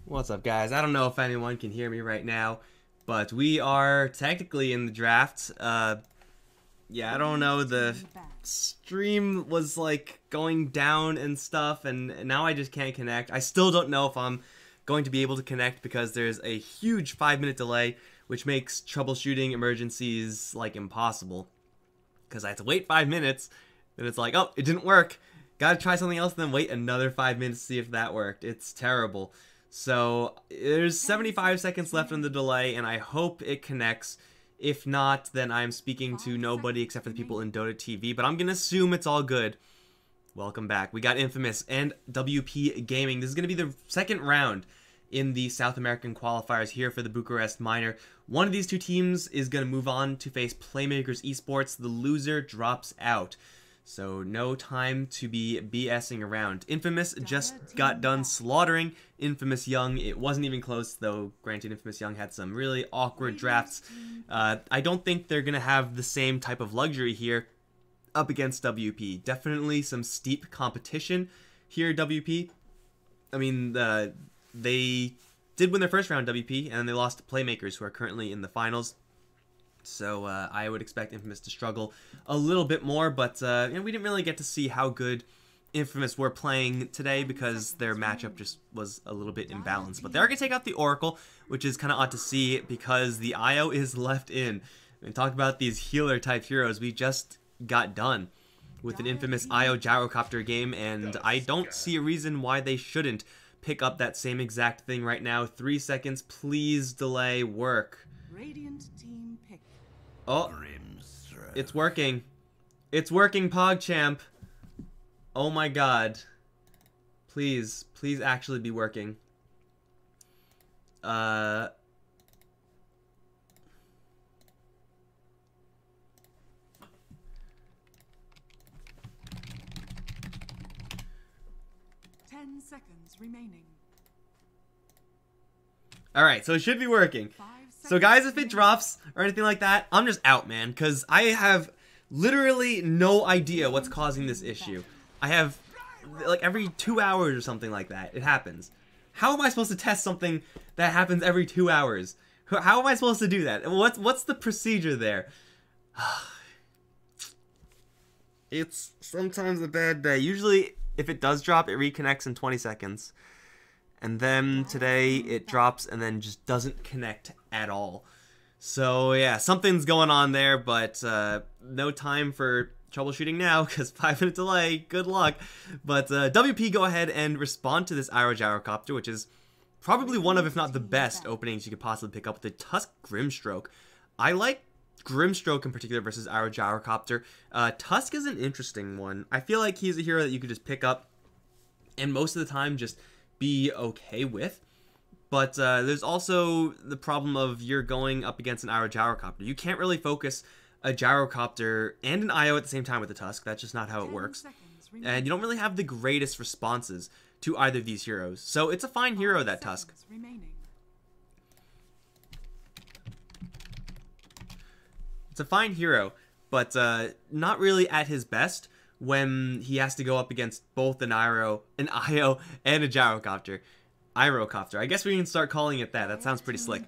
What's up, guys? I don't know if anyone can hear me right now, but we are technically in the draft. Yeah, I don't know. The stream was like going down and stuff, and now I just can't connect. I still don't know if I'm going to be able to connect because there's a huge 5-minute delay, which makes troubleshooting emergencies like impossible. Because I have to wait 5 minutes, and it's like, oh, it didn't work. Gotta try something else, then wait another 5 minutes to see if that worked. It's terrible. So there's 75 seconds left on the delay, and I hope it connects. If not, then I'm speaking to nobody except for the people in Dota TV, but I'm gonna assume it's all good. Welcome back. We got Infamous and WP Gaming. This is gonna be the second round in the South American qualifiers here for the Bucharest Minor. One of these two teams is gonna move on to face Playmakers Esports. The loser drops out. So no time to be BSing around. Infamous just got done slaughtering Infamous Young. It wasn't even close, though. Granted, Infamous Young had some really awkward drafts. I don't think they're going to have the same type of luxury here up against WP. Definitely some steep competition here, WP. I mean, they did win their first round, WP, and then they lost to Playmakers, who are currently in the finals. So I would expect Infamous to struggle a little bit more, but we didn't really get to see how good Infamous were playing today because their matchup just was a little bit imbalanced. But they're going to take out the Oracle, which is kind of odd to see because the IO is left in. We talked about these healer-type heroes. We just got done with an Infamous IO Gyrocopter game, and I don't see a reason why they shouldn't pick up that same exact thing right now. 3 seconds, please delay work. Radiant team pick. Oh, it's working. It's working, PogChamp. Oh my god. Please, please actually be working. 10 seconds remaining. Alright, so it should be working. So guys, if it drops or anything like that, I'm just out, man, because I have literally no idea what's causing this issue. I have, like, every 2 hours or something like that, it happens. How am I supposed to test something that happens every 2 hours? How am I supposed to do that? What's the procedure there? It's sometimes a bad day. Usually, if it does drop, it reconnects in 20 seconds. And then today it drops and then just doesn't connect at all. So yeah, something's going on there, but no time for troubleshooting now because 5-minute delay. Good luck. But WP, go ahead and respond to this Iroh Gyrocopter, which is probably one of, if not the best openings you could possibly pick up with the Tusk Grimstroke. I like Grimstroke in particular versus Iroh Gyrocopter. Tusk is an interesting one. I feel like he's a hero that you could just pick up and most of the time just be okay with, but there's also the problem of you're going up against an Iroh Gyrocopter. You can't really focus a Gyrocopter and an IO at the same time with the Tusk. That's just not how it works, and you don't really have the greatest responses to either of these heroes. So it's a fine hero, that Tusk. It's a fine hero, but not really at his best when he has to go up against both an IO, and a Gyrocopter. Irocopter. I guess we can start calling it that. That sounds pretty slick.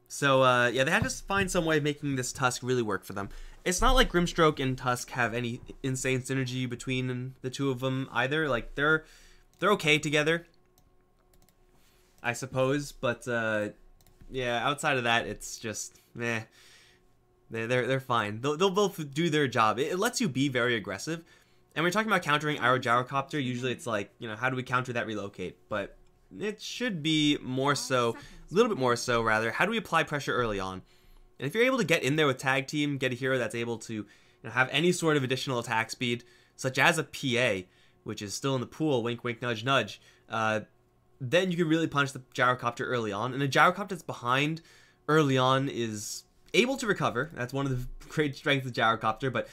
So, yeah, they had to find some way of making this Tusk really work for them. It's not like Grimstroke and Tusk have any insane synergy between the two of them either. Like, they're okay together, I suppose. But, yeah, outside of that, it's just, meh. They're fine. They'll both do their job. It lets you be very aggressive. And we're talking about countering Iroh Gyrocopter. Usually it's like, you know, how do we counter that relocate? But it should be more so, a little bit more so rather, how do we apply pressure early on? And if you're able to get in there with tag team, get a hero that's able to, you know, have any sort of additional attack speed, such as a PA, which is still in the pool, wink wink nudge nudge, then you can really punch the Gyrocopter early on. And a Gyrocopter that's behind early on is able to recover. That's one of the great strengths of Gyrocopter, but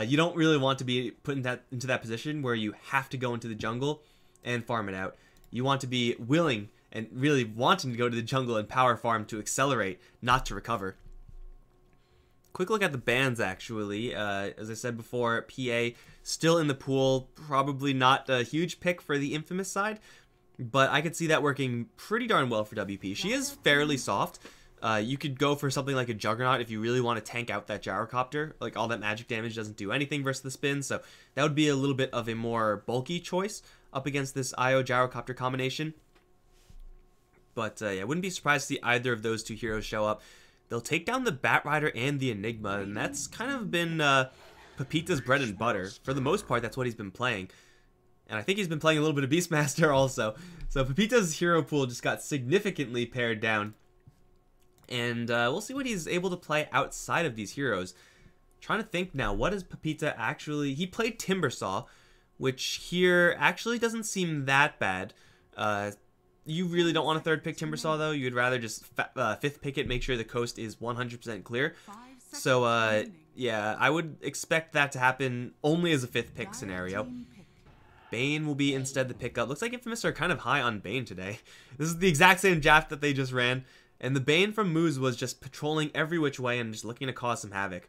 you don't really want to be put in into that position where you have to go into the jungle and farm it out. You want to be willing and really wanting to go to the jungle and power farm to accelerate, not to recover. Quick look at the bans, actually. As I said before, PA still in the pool. Probably not a huge pick for the Infamous side. but I could see that working pretty darn well for WP. She is fairly soft. You could go for something like a Juggernaut if you really want to tank out that Gyrocopter. Like, all that magic damage doesn't do anything versus the spin, so that would be a little bit of a more bulky choice up against this Io Gyrocopter combination. But yeah, wouldn't be surprised to see either of those two heroes show up. They'll take down the Batrider and the Enigma, and that's kind of been Pepita's bread and butter. For the most part, that's what he's been playing. And I think he's been playing a little bit of Beastmaster also. So Pepita's hero pool just got significantly pared down. And we'll see what he's able to play outside of these heroes. Trying to think now, what is Pepita actually... He played Timbersaw, which here actually doesn't seem that bad. You really don't want to third pick Timbersaw, though. You'd rather just fifth pick it, make sure the coast is 100% clear. So, yeah, I would expect that to happen only as a fifth pick scenario. Bane will be instead the pickup. Looks like Infamous are kind of high on Bane today. This is the exact same draft that they just ran. And the Bane from Moose was just patrolling every which way and just looking to cause some havoc.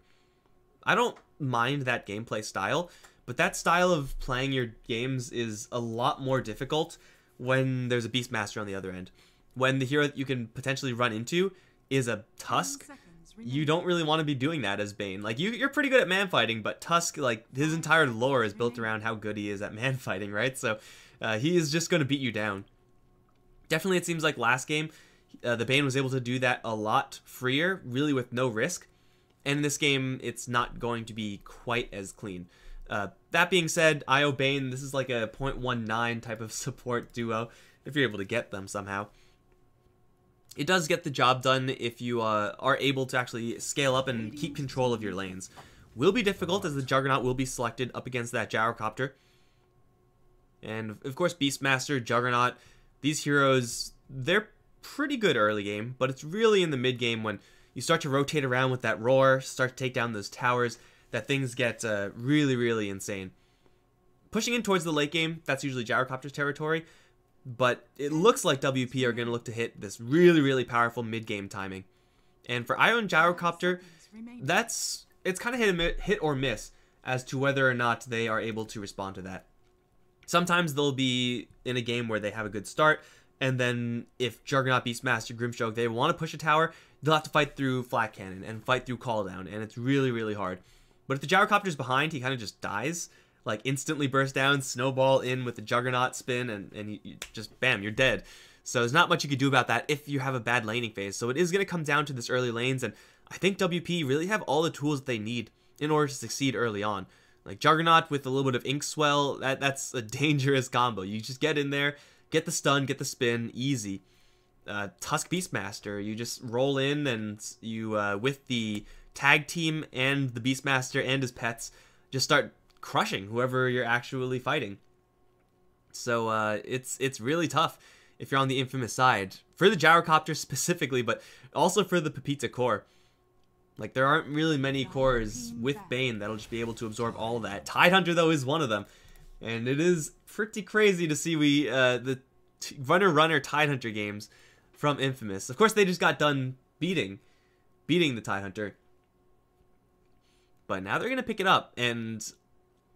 I don't mind that gameplay style, but that style of playing your games is a lot more difficult when there's a Beastmaster on the other end. When the hero that you can potentially run into is a Tusk, you don't really want to be doing that as Bane. Like, you're pretty good at man fighting, but Tusk, like, his entire lore is built around how good he is at man fighting, right? So he is just going to beat you down. Definitely, it seems like last game, the Bane was able to do that a lot freer, really with no risk. And in this game, it's not going to be quite as clean. That being said, Io Bane, this is like a 0.19 type of support duo, if you're able to get them somehow. It does get the job done if you are able to actually scale up and keep control of your lanes. Will be difficult as the Juggernaut will be selected up against that Gyrocopter. And of course, Beastmaster, Juggernaut, these heroes, they're pretty good early game, but it's really in the mid game when you start to rotate around with that roar, start to take down those towers, that things get really, really insane. Pushing in towards the late game, that's usually Gyrocopter's territory, but it looks like WP are going to look to hit this really, really powerful mid-game timing. And for Io and Gyrocopter, it's kind of hit or miss as to whether or not they are able to respond to that. Sometimes they'll be in a game where they have a good start, and then if Juggernaut, Beastmaster, Grimstroke, they want to push a tower, they'll have to fight through Flat Cannon and fight through Call Down, and it's really, really hard. But if the Gyrocopter's behind, he kind of just dies. Like, instantly burst down, snowball in with the Juggernaut spin, and you just, bam, you're dead. So there's not much you can do about that if you have a bad laning phase. So it is going to come down to this early lanes, and I think WP really have all the tools that they need in order to succeed early on. Like, Juggernaut with a little bit of Ink Swell, that's a dangerous combo. You just get in there, get the stun, get the spin, easy. Tusk Beastmaster, you just roll in, and you, with the tag team and the Beastmaster and his pets, just start crushing whoever you're actually fighting. So it's really tough if you're on the Infamous side. For the Gyrocopter specifically, but also for the Pepita core. Like, there aren't really many cores with Bane that'll just be able to absorb all of that. Tidehunter, though, is one of them. And it is pretty crazy to see the runner Tidehunter games from Infamous. Of course, they just got done beating the Tidehunter. But now they're going to pick it up, and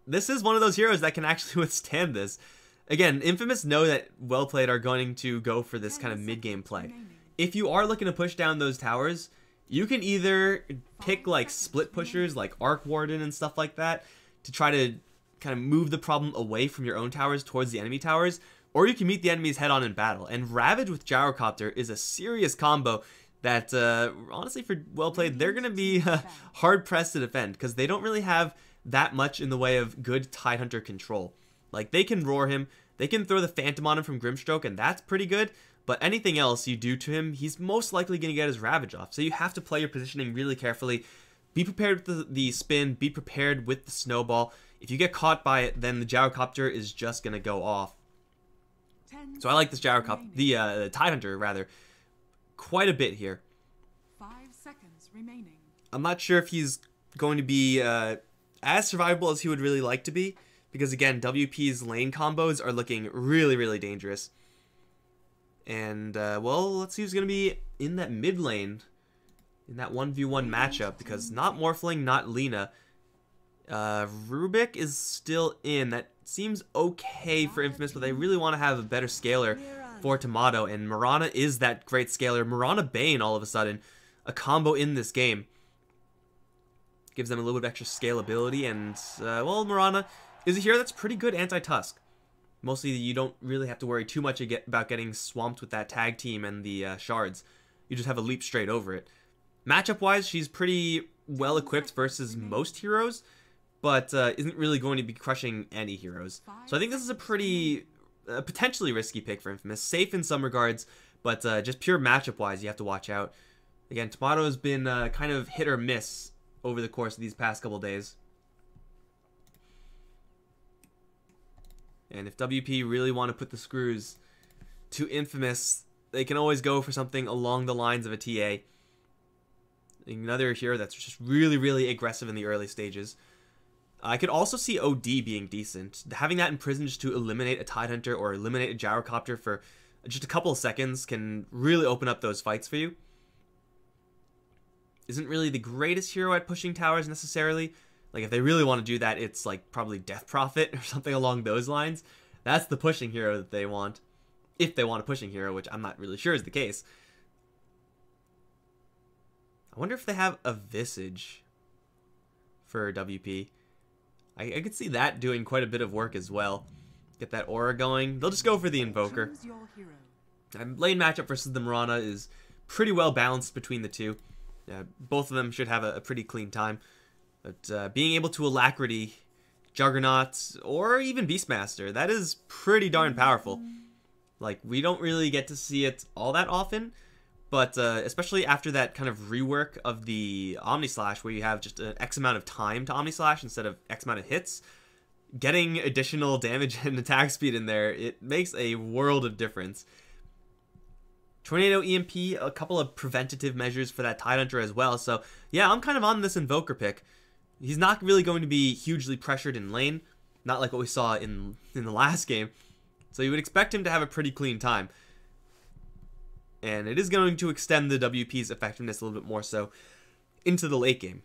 this is one of those heroes that can actually withstand this. Again, Infamous know that Well Played are going to go for this kind of mid-game play. If you are looking to push down those towers, you can either pick like split pushers like Arc Warden and stuff like that to try to kind of move the problem away from your own towers towards the enemy towers, or you can meet the enemies head on in battle. And Ravage with Gyrocopter is a serious combo that, honestly, for Well Played, they're going to be hard-pressed to defend because they don't really have that much in the way of good Tidehunter control. Like, they can roar him, they can throw the Phantom on him from Grimstroke, and that's pretty good, but anything else you do to him, he's most likely going to get his Ravage off. So you have to play your positioning really carefully. Be prepared with the spin, be prepared with the snowball. If you get caught by it, then the Gyrocopter is just going to go off. So I like this Gyrocopter, the Tidehunter, rather, quite a bit here. 5 seconds remaining. I'm not sure if he's going to be as survivable as he would really like to be, because again, WP's lane combos are looking really, really dangerous. And, well, let's see who's going to be in that mid lane in that 1v1 matchup, because not Morphling, not Lina. Rubik is still in. That seems okay for Infamous, but they really want to have a better scaler for Tomato, and Mirana is that great scaler. Mirana Bane, all of a sudden, a combo in this game. Gives them a little bit of extra scalability, and, well, Mirana is a hero that's pretty good anti-Tusk. Mostly, you don't really have to worry too much about getting swamped with that tag team and the shards. You just have a leap straight over it. Matchup-wise, she's pretty well equipped versus most heroes, but isn't really going to be crushing any heroes. So I think this is a pretty potentially risky pick for Infamous. Safe in some regards, but just pure matchup-wise, you have to watch out. Again, Tomato's been kind of hit or miss over the course of these past couple days. And if WP really want to put the screws to Infamous, they can always go for something along the lines of a TA. Another hero that's just really, really aggressive in the early stages. I could also see OD being decent. Having that in prison just to eliminate a Tidehunter or eliminate a Gyrocopter for just a couple of seconds can really open up those fights for you. Isn't really the greatest hero at pushing towers necessarily. Like, if they really want to do that, it's like probably Death Prophet or something along those lines. That's the pushing hero that they want. If they want a pushing hero, which I'm not really sure is the case. I wonder if they have a Visage for WP. I could see that doing quite a bit of work as well. Get that aura going. They'll just go for the Invoker. And lane matchup versus the Mirana is pretty well balanced between the two. Both of them should have a pretty clean time. But being able to Alacrity, Juggernaut, or even Beastmaster, that is pretty darn powerful. Like, we don't really get to see it all that often. But especially after that kind of rework of the Omnislash, where you have just an X amount of time to Omnislash instead of X amount of hits, getting additional damage and attack speed in there, it makes a world of difference. Tornado EMP, a couple of preventative measures for that Tidehunter as well. So, yeah, I'm kind of on this Invoker pick. He's not really going to be hugely pressured in lane, not like what we saw in the last game. So you would expect him to have a pretty clean time. And it is going to extend the WP's effectiveness a little bit more so into the late game.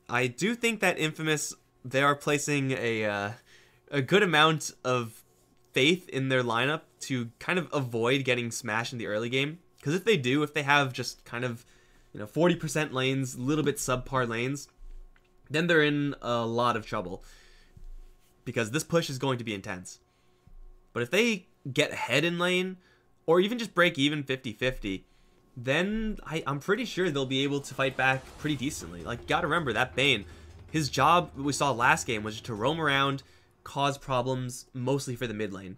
I do think that Infamous, they are placing a good amount of faith in their lineup to kind of avoid getting smashed in the early game. Because if they do, if they have just kind of 40% lanes, a little bit subpar lanes, then they're in a lot of trouble. Because this push is going to be intense. But if they get ahead in lane, or even just break even 50-50, then I'm pretty sure they'll be able to fight back pretty decently. Like, gotta remember, that Bane, his job, we saw last game, was just to roam around, cause problems, mostly for the mid lane.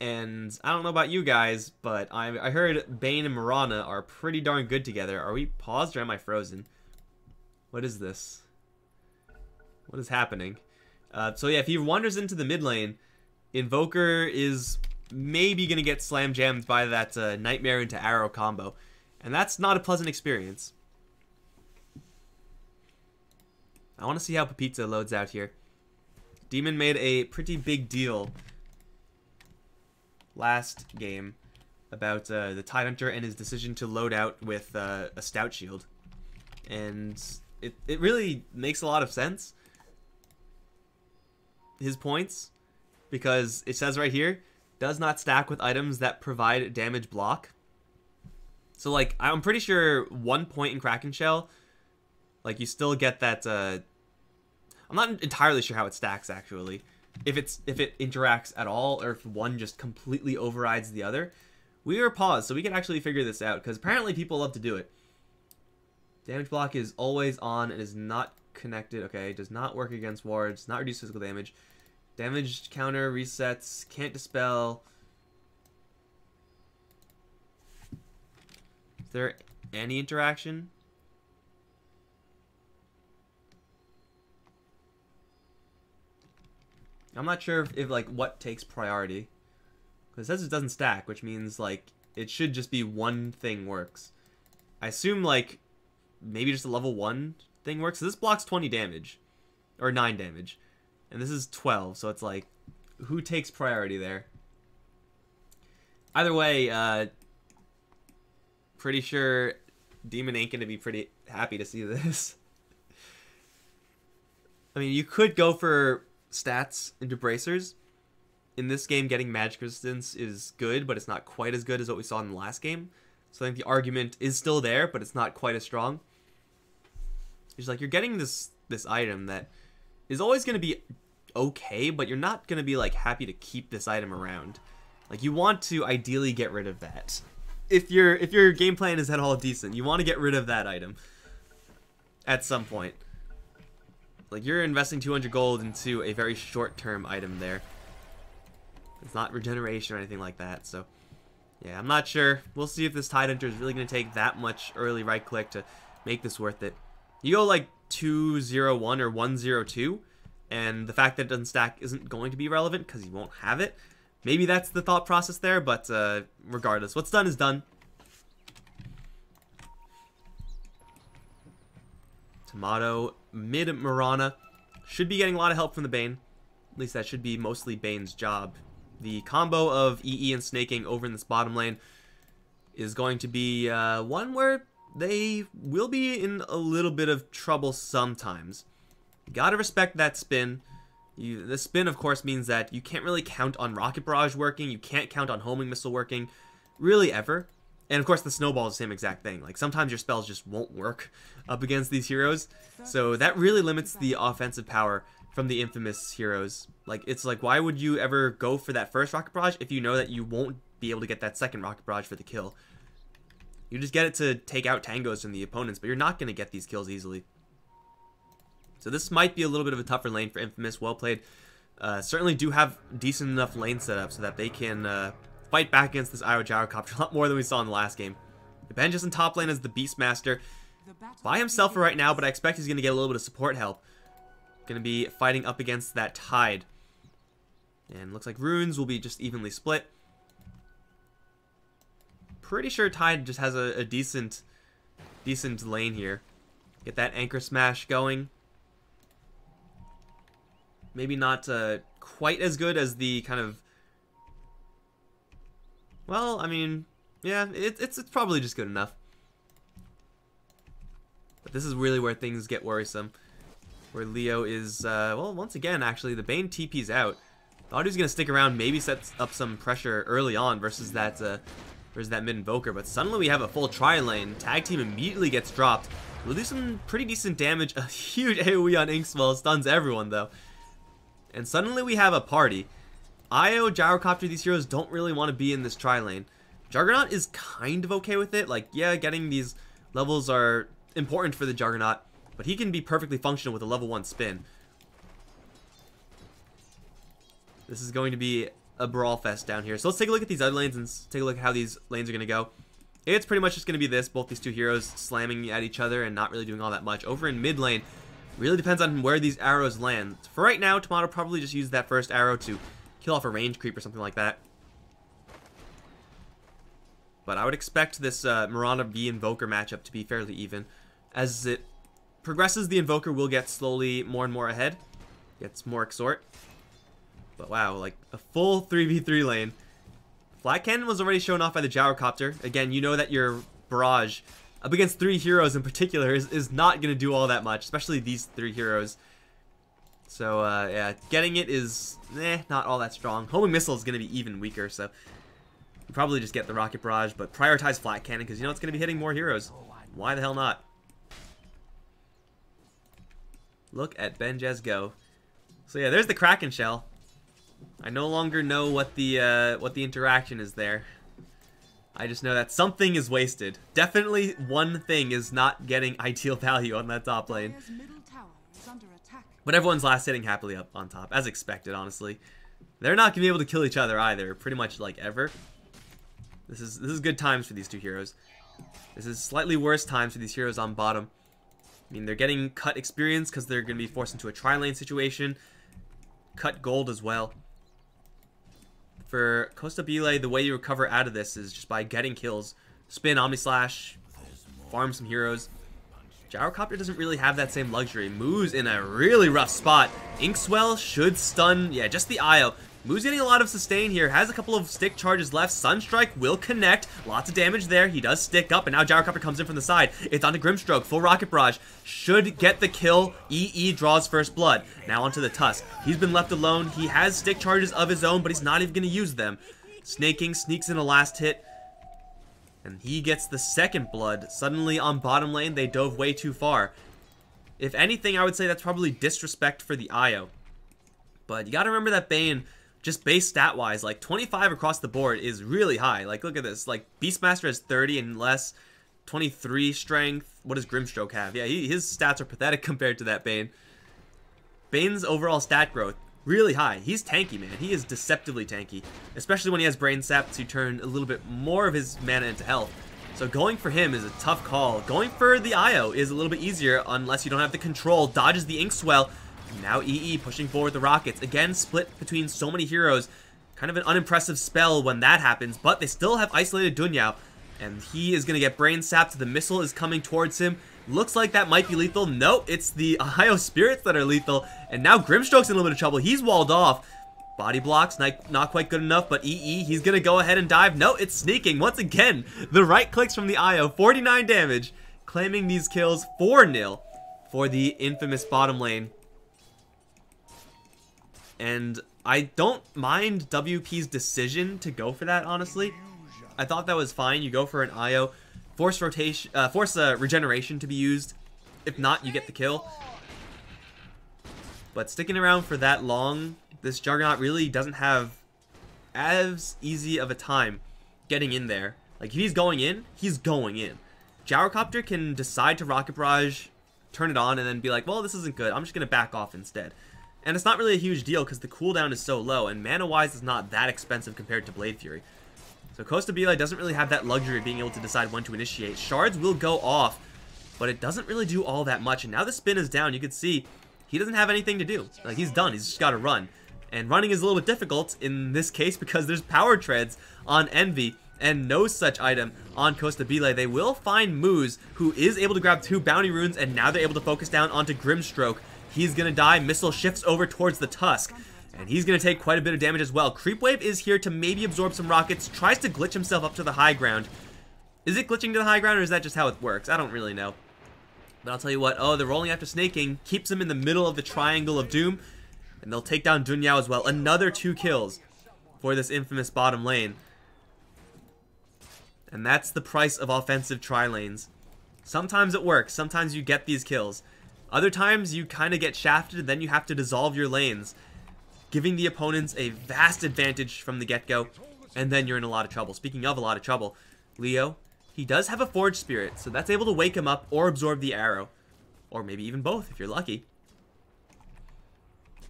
And I don't know about you guys, but I heard Bane and Mirana are pretty darn good together. Are we paused or am I frozen? What is this? What is happening? So yeah, if he wanders into the mid lane, Invoker is maybe going to get slam jammed by that Nightmare into Arrow combo. And that's not a pleasant experience. I want to see how Pepita loads out here. Demon made a pretty big deal last game about the Tidehunter and his decision to load out with a Stout Shield. And it really makes a lot of sense. His points. Because it says right here, does not stack with items that provide damage block. So, like, I'm pretty sure 1 point in Kraken Shell, like, you still get that, I'm not entirely sure how it stacks, actually. If it interacts at all, or if one just completely overrides the other. We are paused, so we can actually figure this out, because apparently people love to do it. Damage block is always on and is not connected. Okay, does not work against wards, not reduce physical damage. Damage counter resets, can't dispel. Is there any interaction? I'm not sure if like what takes priority. Because it says it doesn't stack, which means like it should just be one thing works. I assume like maybe just a level 1 thing works. So this blocks 20 damage. Or 9 damage. And this is 12, so it's like, who takes priority there? Either way, pretty sure Demon ain't gonna be pretty happy to see this. I mean, you could go for stats into bracers. In this game, getting magic resistance is good, but it's not quite as good as what we saw in the last game. So I think the argument is still there, but it's not quite as strong. It's like you're getting this item that is always going to be okay, but you're not going to be like happy to keep this item around. Like you want to ideally get rid of that. If your game plan is at all decent, you want to get rid of that item at some point. Like you're investing 200 gold into a very short-term item there. It's not regeneration or anything like that, so yeah, I'm not sure. We'll see if this Tide Hunter is really going to take that much early right click to make this worth it. You go like 201 or 102, and the fact that it doesn't stack isn't going to be relevant because you won't have it. Maybe that's the thought process there, but regardless, what's done is done. Tomato, mid Mirana, should be getting a lot of help from the Bane. At least that should be mostly Bane's job. The combo of EE and snaking over in this bottom lane is going to be one where they will be in a little bit of trouble sometimes. You gotta respect that spin. The spin, of course, means that you can't really count on Rocket Barrage working. You can't count on Homing Missile working, really ever. And of course, the Snowball is the same exact thing. Like sometimes your spells just won't work up against these heroes. So that really limits the offensive power from the infamous heroes. Like, it's like, why would you ever go for that first Rocket Barrage if you know that you won't be able to get that second Rocket Barrage for the kill? You just get it to take out tangos from the opponents, but you're not going to get these kills easily. So this might be a little bit of a tougher lane for Infamous. Well played. Certainly do have decent enough lane setup so that they can fight back against this Io Gyrocopter a lot more than we saw in the last game. Ben just in top lane as the Beastmaster. By himself for right now, but I expect he's going to get a little bit of support help. Going to be fighting up against that Tide. And looks like runes will be just evenly split. Pretty sure Tide just has a decent lane here. Get that Anchor Smash going. Maybe not quite as good as the kind of... Well, I mean, yeah, it's probably just good enough. But this is really where things get worrisome. Where Leo is, well, once again, actually, the Bane TP's out. Thought he was going to stick around, maybe set up some pressure early on versus that mid-invoker. But suddenly we have a full tri-lane. Tag team immediately gets dropped. We'll do some pretty decent damage. A huge AoE on Inkswell. Stuns everyone, though. And suddenly we have a party. Io, Gyrocopter, these heroes don't really want to be in this tri-lane. Juggernaut is kind of okay with it. Like, yeah, getting these levels are important for the Juggernaut. But he can be perfectly functional with a level 1 spin. This is going to be a brawl fest down here. So let's take a look at these other lanes and take a look at how these lanes are going to go. It's pretty much just going to be this. Both these two heroes slamming at each other and not really doing all that much. Over in mid lane, really depends on where these arrows land. For right now, Tomato probably just used that first arrow to kill off a range creep or something like that. But I would expect this Mirana V Invoker matchup to be fairly even. As it progresses, the Invoker will get slowly more and more ahead. Gets more exhort. But wow, like a full 3v3 lane. Flat Cannon was already shown off by the Gyrocopter. Again, you know that your barrage up against 3 heroes in particular is not going to do all that much, especially these 3 heroes. So yeah, getting it is not all that strong. Homing Missile is going to be even weaker, so you probably just get the Rocket Barrage, but prioritize Flat Cannon because you know it's going to be hitting more heroes. Why the hell not? Look at Benjez go. So yeah, there's the Kraken Shell. I no longer know what the interaction is there. I just know that something is wasted. Definitely one thing is not getting ideal value on that top lane. But everyone's last hitting happily up on top, as expected, honestly. They're not going to be able to kill each other either, pretty much like ever. This is good times for these two heroes. This is slightly worse times for these heroes on bottom. I mean, they're getting cut experience because they're going to be forced into a tri-lane situation. Cut gold as well. For Costa Bile, the way you recover out of this is just by getting kills. Spin, Omnislash, farm some heroes. Gyrocopter doesn't really have that same luxury. Moo's in a really rough spot. Inkswell should stun, yeah, just the Io. Moo's getting a lot of sustain here. Has a couple of stick charges left. Sunstrike will connect. Lots of damage there. He does stick up, and now Gyrocopter comes in from the side. It's onto Grimstroke. Full Rocket Barrage. Should get the kill. EE draws first blood. Now onto the Tusk. He's been left alone. He has stick charges of his own, but he's not even going to use them. Snaking sneaks in a last hit. And he gets the second blood. Suddenly on bottom lane, they dove way too far. If anything, I would say that's probably disrespect for the IO. But you got to remember that Bane, just base stat-wise, like 25 across the board is really high. Like, look at this. Like, Beastmaster has 30 and less, 23 strength. What does Grimstroke have? Yeah, his stats are pathetic compared to that Bane. Bane's overall stat growth, really high. He's tanky, man. He is deceptively tanky, especially when he has Brain Sap to turn a little bit more of his mana into health. So going for him is a tough call. Going for the IO is a little bit easier unless you don't have the control. Dodges the Ink Swell. Now EE pushing forward the Rockets. Again, split between so many heroes. Kind of an unimpressive spell when that happens, but they still have isolated Dunyao. And he is going to get Brain Sapped. The missile is coming towards him. Looks like that might be lethal. Nope, it's the IO Spirits that are lethal. And now Grimstroke's in a little bit of trouble. He's walled off. Body blocks, not quite good enough, but EE, he's going to go ahead and dive. No, it's sneaking. Once again, the right clicks from the IO. 49 damage, claiming these kills 4-0 for the infamous bottom lane. And I don't mind WP's decision to go for that, honestly. I thought that was fine. You go for an IO. Force regeneration to be used. If not, you get the kill. But sticking around for that long, this Juggernaut really doesn't have as easy of a time getting in there. Like, if he's going in, he's going in. Gyrocopter can decide to Rocket Barrage, turn it on, and then be like, well, this isn't good. I'm just going to back off instead. And it's not really a huge deal because the cooldown is so low, and mana-wise is not that expensive compared to Blade Fury. So Costa Belay doesn't really have that luxury of being able to decide when to initiate. Shards will go off, but it doesn't really do all that much. And now the spin is down. You can see he doesn't have anything to do. Like, he's done. He's just got to run. And running is a little bit difficult in this case because there's power treads on Envy and no such item on Costa Belay. They will find Moose, who is able to grab 2 bounty runes, and now they're able to focus down onto Grimstroke. He's going to die. Missile shifts over towards the Tusk, and he's going to take quite a bit of damage as well. Creep Wave is here to maybe absorb some rockets. Tries to glitch himself up to the high ground. Is it glitching to the high ground, or is that just how it works? I don't really know. But I'll tell you what. Oh, they're rolling after snaking. Keeps him in the middle of the Triangle of Doom. And they'll take down Dunyao as well. Another 2 kills for this infamous bottom lane. And that's the price of offensive tri-lanes. Sometimes it works. Sometimes you get these kills. Other times you kind of get shafted, and then you have to dissolve your lanes, giving the opponents a vast advantage from the get-go, and then you're in a lot of trouble. Speaking of a lot of trouble, Leo, he does have a Forge Spirit, so that's able to wake him up or absorb the arrow. Or maybe even both, if you're lucky.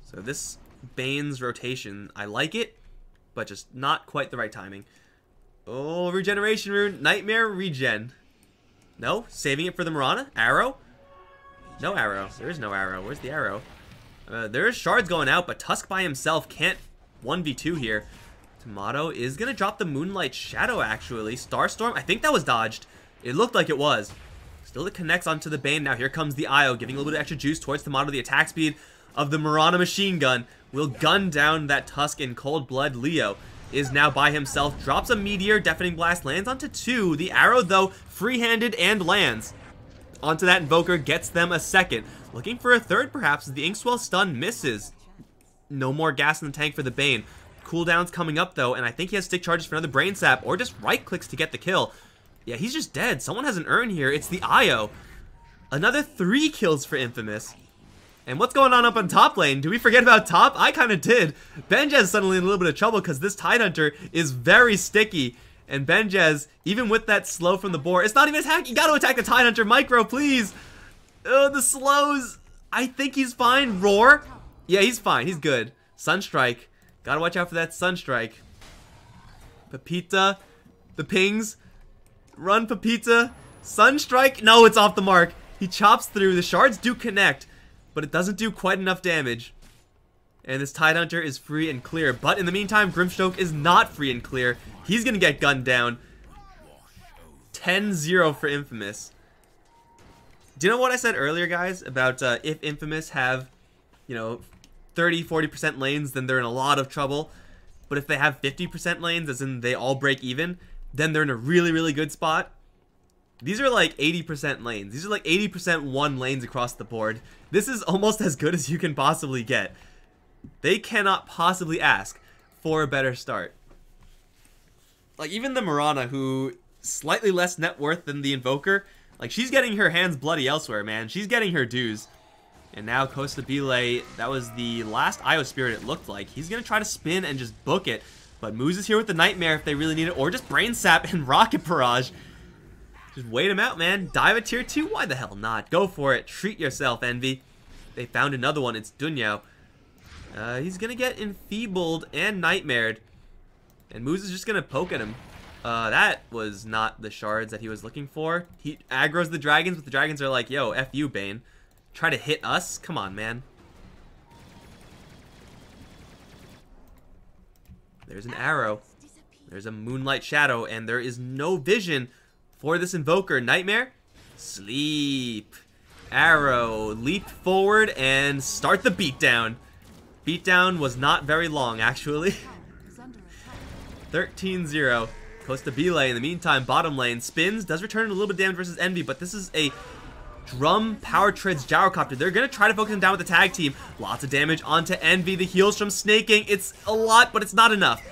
So this Bane's rotation, I like it, but just not quite the right timing. Oh, regeneration rune, Nightmare regen. No, saving it for the Mirana. Arrow? No arrow. There is no arrow. Where's the arrow? There is shards going out, but Tusk by himself can't 1v2 here. Tomato is going to drop the Moonlight Shadow, actually. Starstorm, I think that was dodged. It looked like it was. Still it connects onto the Bane. Now here comes the IO, giving a little bit of extra juice towards Tomato. The attack speed of the Mirana machine gun will gun down that Tusk in cold blood. Leo is now by himself. Drops a Meteor, Deafening Blast, lands onto 2. The arrow, though, free-handed and lands onto that Invoker, gets them a second. Looking for a third, perhaps, as the Inkswell stun misses. No more gas in the tank for the Bane. Cooldown's coming up, though, and I think he has stick charges for another Brain Sap, or just right-clicks to get the kill. Yeah, he's just dead. Someone has an urn here. It's the IO. Another 3 kills for Infamous. And what's going on up on top lane? Do we forget about top? I kind of did. Benjaz suddenly in a little bit of trouble because this Tidehunter is very sticky. And Benjaz, even with that slow from the boar, it's not even attack. You got to attack the Tidehunter. Micro, please. Oh, the slows. I think he's fine. Roar. Yeah, he's fine. He's good. Sunstrike. Got to watch out for that Sunstrike. Pepita. The pings. Run, Pepita. Sunstrike. No, it's off the mark. He chops through. The shards do connect, but it doesn't do quite enough damage. And this Tidehunter is free and clear. But in the meantime, Grimstroke is not free and clear. He's going to get gunned down. 10-0 for Infamous. Do you know what I said earlier, guys? About if Infamous have, you know, 30-40% lanes, then they're in a lot of trouble. but if they have 50% lanes, as in they all break even, then they're in a really, really good spot. These are like 80% lanes. These are like 80% won lanes across the board. This is almost as good as you can possibly get. They cannot possibly ask for a better start. Like, even the Mirana, who slightly less net worth than the Invoker, like, she's getting her hands bloody elsewhere, man. She's getting her dues. And now Costabile, that was the last Io Spirit it looked like. He's going to try to spin and just book it. But Moose is here with the Nightmare if they really need it, or just Brain Sap and Rocket Barrage. Just wait him out, man. Dive at tier 2? Why the hell not? Go for it. Treat yourself, Envy. They found another one. It's Dunyao. He's going to get enfeebled and nightmared. And Moose is just going to poke at him. That was not the shards that he was looking for. He aggroes the dragons, but the dragons are like, yo, F you, Bane. Try to hit us? Come on, man. There's an arrow. There's a Moonlight Shadow, and there is no vision for this Invoker. Nightmare? Sleep. Arrow. Leap forward and start the beatdown. Beatdown was not very long, actually. 13-0. Costabile, in the meantime, bottom lane. Spins, does return a little bit of damage versus Envy, but this is a Drum Power Treads Gyrocopter. They're going to try to focus him down with the tag team. Lots of damage onto Envy. The heals from Snaking. It's a lot, but it's not enough.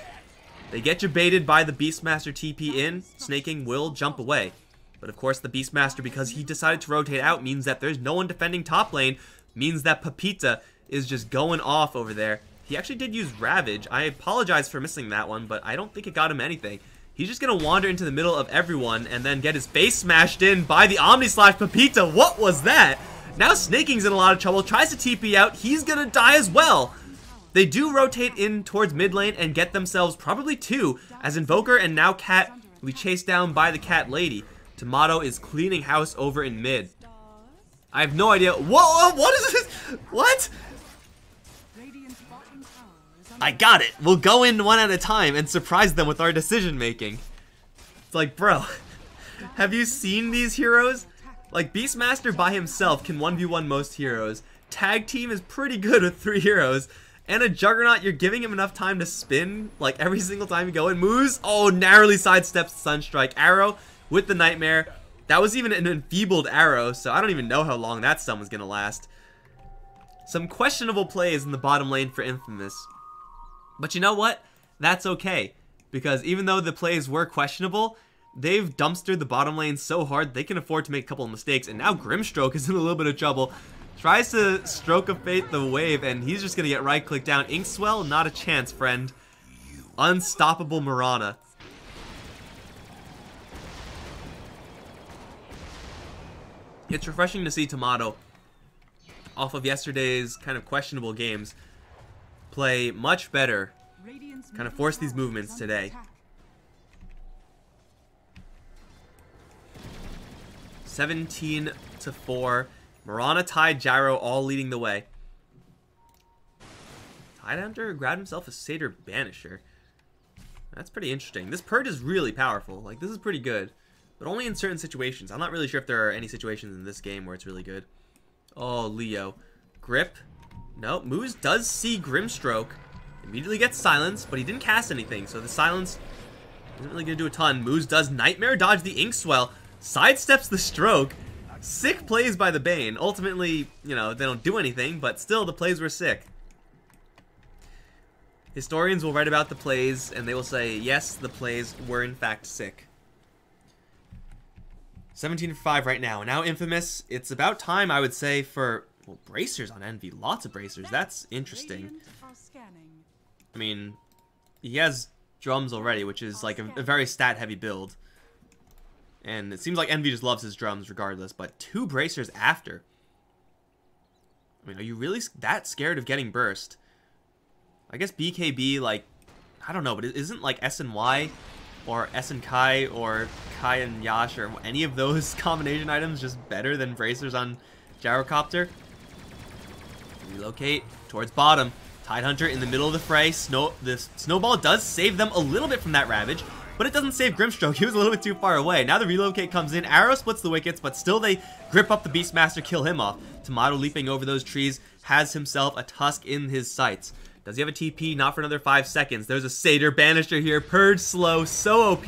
They get you baited by the Beastmaster TP in. Snaking will jump away. But of course, the Beastmaster, because he decided to rotate out, means that there's no one defending top lane. Means that Pepita is just going off over there. He actually did use Ravage. I apologize for missing that one, but I don't think it got him anything. He's just going to wander into the middle of everyone and then get his face smashed in by the Omni Slash Pepita. What was that? Now Snaking's in a lot of trouble. Tries to TP out. He's going to die as well. They do rotate in towards mid lane and get themselves probably two, as Invoker and now Cat will be chased down by the Cat Lady. Tomato is cleaning house over in mid. I have no idea. Whoa, what is this? What? I got it. We'll go in one at a time and surprise them with our decision making. It's like, bro, have you seen these heroes? Like, Beastmaster by himself can 1v1 most heroes. Tag team is pretty good with 3 heroes. And a Juggernaut, you're giving him enough time to spin, like, every single time you go in. Moose, oh, narrowly sidesteps Sunstrike. Arrow with the Nightmare. That was even an enfeebled arrow, so I don't even know how long that stun was going to last. Some questionable plays in the bottom lane for Infamous. But you know what? That's okay. Because even though the plays were questionable, they've dumpstered the bottom lane so hard they can afford to make a couple of mistakes. And now Grimstroke is in a little bit of trouble. Tries to Stroke of Fate the wave, and he's just going to get right-clicked down. Inkswell, not a chance, friend. Unstoppable Mirana. It's refreshing to see Tomato, off of yesterday's kind of questionable games, play much better, kind of force these movements today. 17-4. Mirana, Tide, Gyro all leading the way. Tidehunter grabbed himself a Satyr Banisher. That's pretty interesting. This purge is really powerful. Like, this is pretty good. But only in certain situations. I'm not really sure if there are any situations in this game where it's really good. Oh, Leo. Grip. No, Moose does see Grimstroke. Immediately gets silenced, but he didn't cast anything. So the silence isn't really going to do a ton. Moose does Nightmare dodge the Inkswell. Sidesteps the Stroke. Sick plays by the Bane. Ultimately, you know, they don't do anything, but still the plays were sick. Historians will write about the plays, and they will say, yes, the plays were in fact sick. 17-5 right now. Now Infamous, it's about time, I would say, for, well, bracers on Envy. Lots of bracers. That's interesting. I mean, he has drums already, which is like a very stat-heavy build. And it seems like Envy just loves his drums regardless, but 2 bracers after. I mean, are you really that scared of getting burst? I guess BKB, like, I don't know, but isn't like SNY or SNKai or Kai and Yash or any of those combination items just better than bracers on Gyrocopter? Relocate towards bottom. Tidehunter in the middle of the fray. The Snowball does save them a little bit from that Ravage, but it doesn't save Grimstroke. He was a little bit too far away. Now the relocate comes in. Arrow splits the wickets, but still they grip up the Beastmaster, kill him off. Tomato leaping over those trees has himself a Tusk in his sights. Does he have a TP? Not for another 5 seconds. There's a Satyr Banisher here. Purge slow, so OP.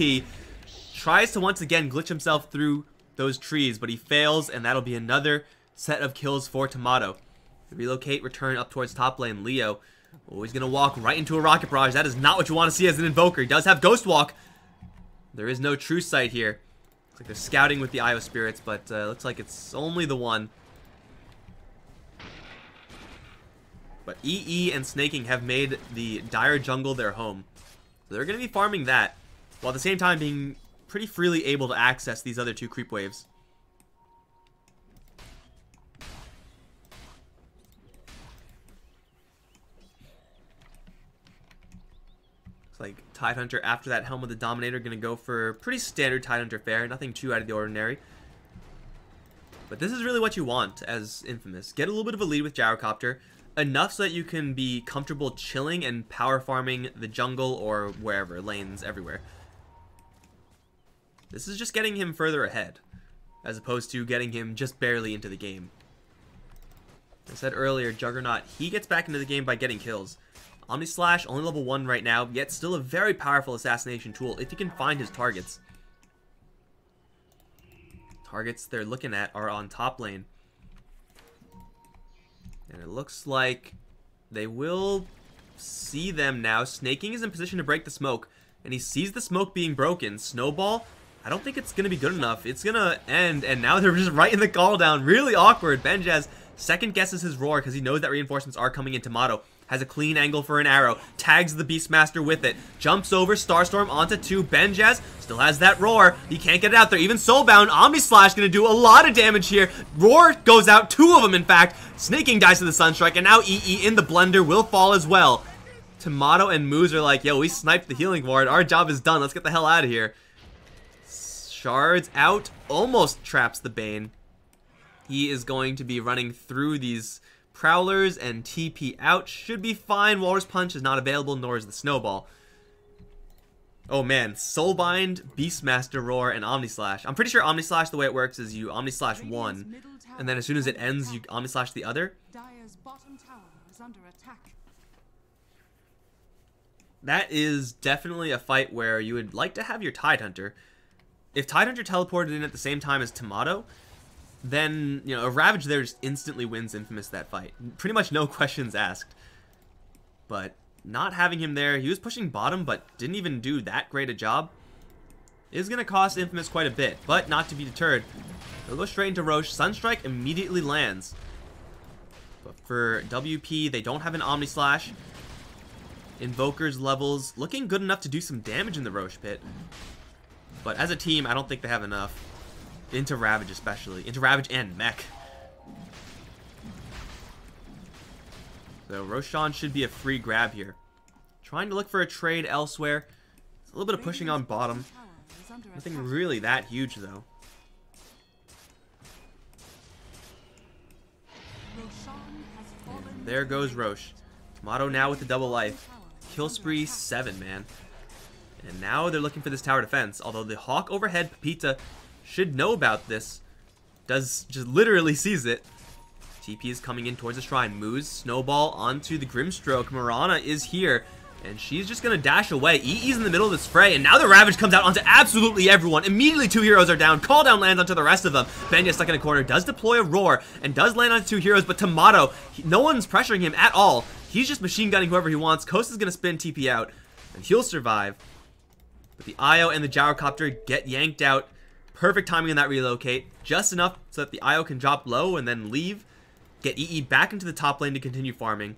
Tries to once again glitch himself through those trees, but he fails, and that'll be another set of kills for Tomato. Relocate, return up towards top lane. Leo, oh, he's going to walk right into a Rocket Barrage. That is not what you want to see as an Invoker. He does have Ghost Walk. There is no True Sight here. Looks like they're scouting with the Io Spirits, but looks like it's only the one. But EE and Snaking have made the Dire Jungle their home. So they're going to be farming that, while at the same time being pretty freely able to access these other 2 creep waves. Looks like Tidehunter, after that Helm of the Dominator, going to go for pretty standard Tidehunter fare. Nothing too out of the ordinary. But this is really what you want as Infamous. Get a little bit of a lead with Gyrocopter. Enough so that you can be comfortable chilling and power farming the jungle or wherever, lanes everywhere. This is just getting him further ahead, as opposed to getting him just barely into the game. As I said earlier, Juggernaut, he gets back into the game by getting kills. Omni Slash, only level 1 right now, yet still a very powerful assassination tool if he can find his targets. Targets they're looking at are on top lane. And it looks like they will see them now. Snaking is in position to break the smoke, and he sees the smoke being broken. Snowball, I don't think it's going to be good enough. It's going to end, and now they're just right in the call down. Really awkward. Benjaz second guesses his roar because he knows that reinforcements are coming in. Tomato has a clean angle for an arrow, tags the Beastmaster with it, jumps over Starstorm onto 2. Benjaz still has that roar. He can't get it out there. Even Soulbound, Omni Slash going to do a lot of damage here. Roar goes out, 2 of them in fact. Snaking dies to the Sunstrike, and now EE in the blender will fall as well. Tomato and Moose are like, yo, we sniped the healing ward. Our job is done. Let's get the hell out of here. Shards out, almost traps the Bane. He is going to be running through these Prowlers and TP out. Should be fine. Walrus Punch is not available, nor is the Snowball. Oh man, Soulbind, Beastmaster Roar, and Omni Slash. I'm pretty sure Omni Slash, the way it works is you Omni Slash one, and then as soon as it ends, you Omni Slash the other. Dire's bottom tower is under attack. That is definitely a fight where you would like to have your Tidehunter. If Tidehunter teleported in at the same time as Tomato, then, you know, a Ravage there just instantly wins Infamous that fight. Pretty much no questions asked. But not having him there, he was pushing bottom, but didn't even do that great a job, is going to cost Infamous quite a bit. But not to be deterred, they'll go straight into Roche. Sunstrike immediately lands. But for WP, they don't have an Omni Slash. Invoker's levels looking good enough to do some damage in the Roche pit. But as a team, I don't think they have enough. Into Ravage especially. Into Ravage and Mech. So Roshan should be a free grab here. Trying to look for a trade elsewhere. It's a little bit of pushing on bottom. Nothing really that huge though. And there goes Roche. Tomato now with the double life. Kill spree 7, man. And now they're looking for this tower defense. Although the Hawk overhead, Pepita should know about this. Just literally sees it. TP is coming in towards the shrine. Moves Snowball onto the Grimstroke. Mirana is here, and she's just going to dash away. EE's in the middle of this fray, and now the Ravage comes out onto absolutely everyone. Immediately 2 heroes are down. Call down lands onto the rest of them. Benya stuck in a corner, does deploy a Roar, and does land onto 2 heroes, but Tomato, no one's pressuring him at all. He's just machine gunning whoever he wants. Kosta's going to spin TP out, and he'll survive. But the Io and the Gyrocopter get yanked out. Perfect timing on that relocate. Just enough so that the Io can drop low and then leave. Get EE back into the top lane to continue farming.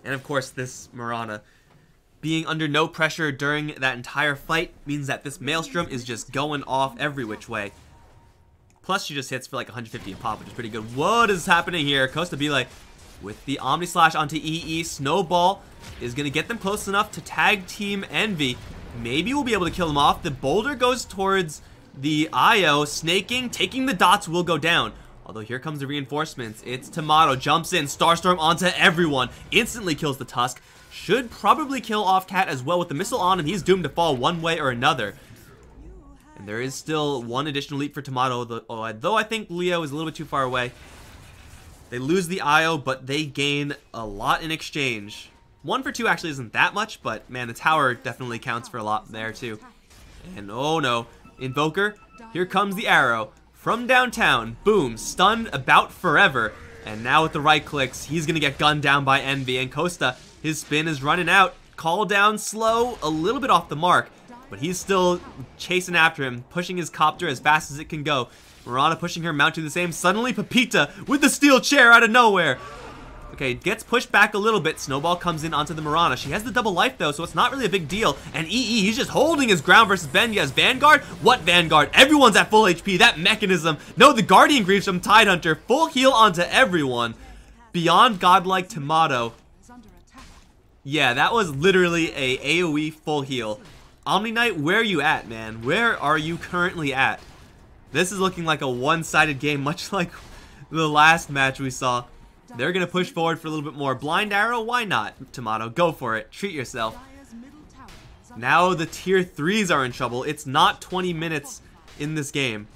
And of course, this Mirana being under no pressure during that entire fight means that this Maelstrom is just going off every which way. Plus, she just hits for like 150 a pop, which is pretty good. What is happening here? Costa be like, with the Omni Slash onto EE, Snowball is going to get them close enough to tag team Envy. Maybe we'll be able to kill them off. The boulder goes towards the Io. Snaking, taking the dots will go down. Although here comes the reinforcements. It's Tomato. Jumps in. Starstorm onto everyone. Instantly kills the Tusk. Should probably kill off Cat as well with the missile on, and he's doomed to fall one way or another. And there is still one additional leap for Tomato, though I think Leo is a little bit too far away. They lose the IO, but they gain a lot in exchange. 1 for 2 actually isn't that much, but man, the tower definitely counts for a lot there too. And oh no, Invoker, here comes the arrow from downtown. Boom, stunned about forever. And now with the right clicks, he's gonna get gunned down by Envy. And Costa, his spin is running out. Call down slow, a little bit off the mark, but he's still chasing after him, pushing his copter as fast as it can go. Mirana pushing her mount to the same. Suddenly Pepita with the steel chair out of nowhere. Okay, gets pushed back a little bit. Snowball comes in onto the Mirana. She has the double life though, so it's not really a big deal. And EE, he's just holding his ground versus Ben. He has Vanguard. What Vanguard? Everyone's at full HP. That mechanism. No, the Guardian Greaves from Tidehunter. Full heal onto everyone. Beyond godlike Tomato. Yeah, that was literally a AoE full heal. Omni Knight, where are you at, man? Where are you currently at? This is looking like a one-sided game, much like the last match we saw. They're going to push forward for a little bit more. Blind arrow? Why not, Tomato? Go for it. Treat yourself. Now the tier 3s are in trouble. It's not 20 minutes in this game.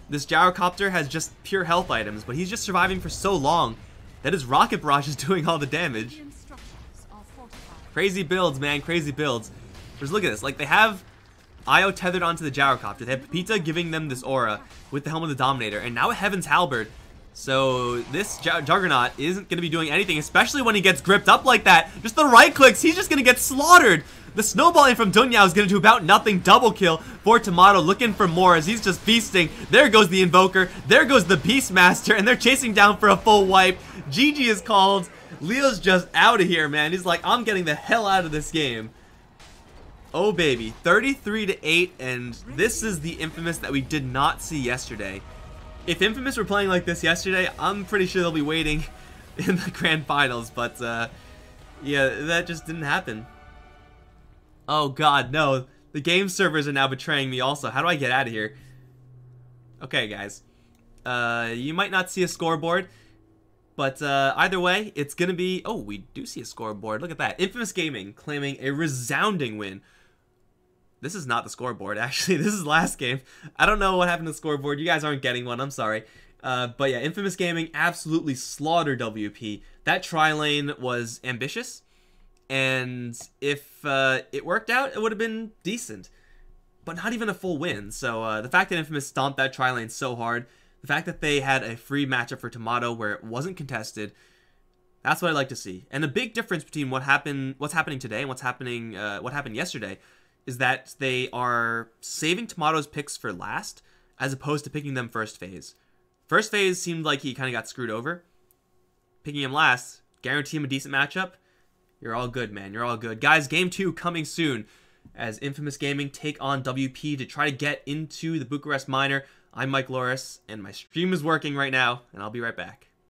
This Gyrocopter has just pure health items, but he's just surviving for so long that his Rocket Barrage is doing all the damage. Crazy builds, man. Crazy builds. Just look at this. Like, they have Io tethered onto the Gyrocopter. They have Pepita giving them this aura with the Helm of the Dominator, and now a Heaven's Halberd. So this Juggernaut isn't going to be doing anything, especially when he gets gripped up like that. Just the right clicks, he's just going to get slaughtered. The snowballing from Dunyao is going to do about nothing. Double kill for Tomato, looking for more as he's just feasting. There goes the Invoker. There goes the Beastmaster, and they're chasing down for a full wipe. GG is called. Leo's just out of here, man. He's like, I'm getting the hell out of this game. Oh, baby. 33-8, and this is the Infamous that we did not see yesterday. If Infamous were playing like this yesterday, I'm pretty sure they'll be waiting in the grand finals, but yeah, that just didn't happen. Oh god, no. The game servers are now betraying me also. How do I get out of here? Okay, guys. You might not see a scoreboard, but either way, it's gonna be... Oh, we do see a scoreboard. Look at that. Infamous Gaming claiming a resounding win. This is not the scoreboard, actually. This is last game. I don't know what happened to the scoreboard. You guys aren't getting one. I'm sorry. But yeah, Infamous Gaming absolutely slaughtered WP. That tri-lane was ambitious. And if it worked out, it would have been decent. But not even a full win. So the fact that Infamous stomped that tri-lane so hard, the fact that they had a free matchup for Tomato where it wasn't contested, that's what I'd like to see. And the big difference between what's happening today and what happened yesterday is that they are saving Tomato's picks for last, as opposed to picking them first phase. First phase seemed like he kind of got screwed over. Picking him last, guarantee him a decent matchup. You're all good, man. You're all good. Guys, Game 2 coming soon as Infamous Gaming take on WP to try to get into the Bucharest Minor. I'm Mikelorus, and my stream is working right now, and I'll be right back.